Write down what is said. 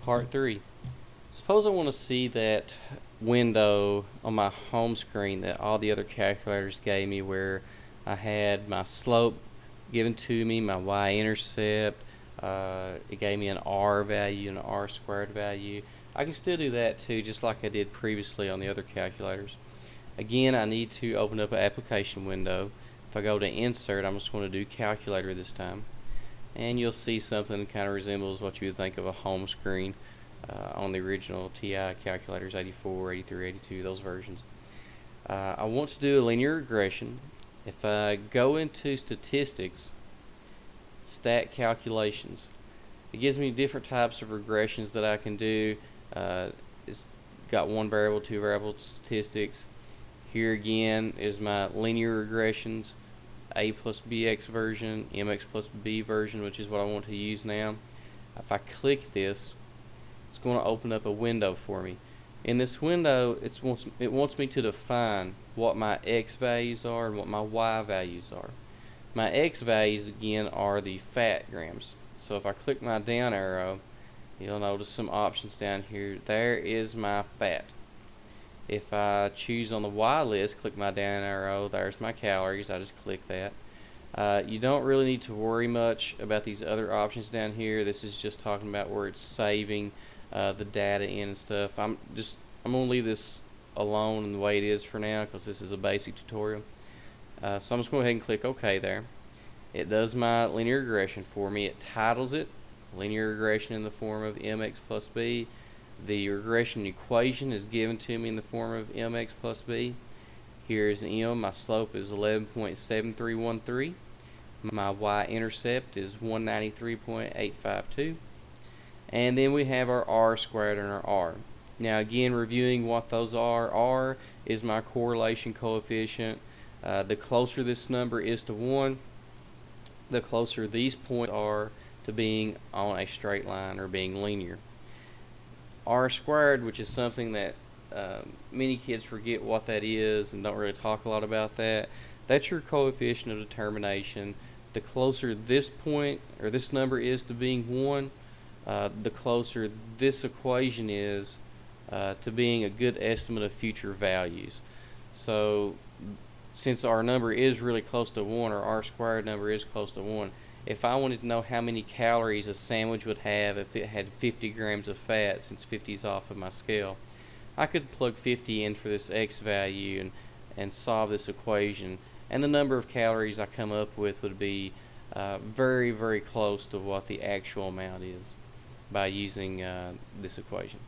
Part 3. Suppose I want to see that window on my home screen that all the other calculators gave me, where I had my slope given to me, my y-intercept, it gave me an r value and an r squared value. I can still do that too, just like I did previously on the other calculators. Again, I need to open up an application window. If I go to Insert, I'm just going to do Calculator this time, and you'll see something that kind of resembles what you would think of a home screen on the original TI calculators, 84, 83, 82, those versions. I want to do a linear regression. If I go into Statistics, Stat Calculations, it gives me different types of regressions that I can do. It's got one variable, two variable statistics. Here again is my linear regressions, A plus BX version, MX plus B version, which is what I want to use now. If I click this, it's going to open up a window for me. In this window, it wants me to define what my X values are and what my Y values are. My X values, again, are the fat grams. So if I click my down arrow, you'll notice some options down here. There is my fat. If I choose on the Y list, click my down arrow, there's my calories. I just click that. You don't really need to worry much about these other options down here. This is just talking about where it's saving the data in and stuff. I'm going to leave this alone in the way it is for now, because this is a basic tutorial. So I'm just going to go ahead and click OK there. It does my linear regression for me. It titles it linear regression in the form of mx plus b. The regression equation is given to me in the form of mx plus b. Here's m. My slope is 11.7313. My y-intercept is 193.852. And then we have our r squared and our r. Now again, reviewing what those are, r is my correlation coefficient. The closer this number is to 1, the closer these points are to being on a straight line or being linear. R squared, which is something that many kids forget what that is and don't really talk a lot about that. That's your coefficient of determination. The closer this point or this number is to being 1, the closer this equation is to being a good estimate of future values. So since our number is really close to 1, or r squared number is close to 1, if I wanted to know how many calories a sandwich would have if it had 50 grams of fat, since 50 is off of my scale, I could plug 50 in for this x value and solve this equation, and the number of calories I come up with would be very, very close to what the actual amount is by using this equation.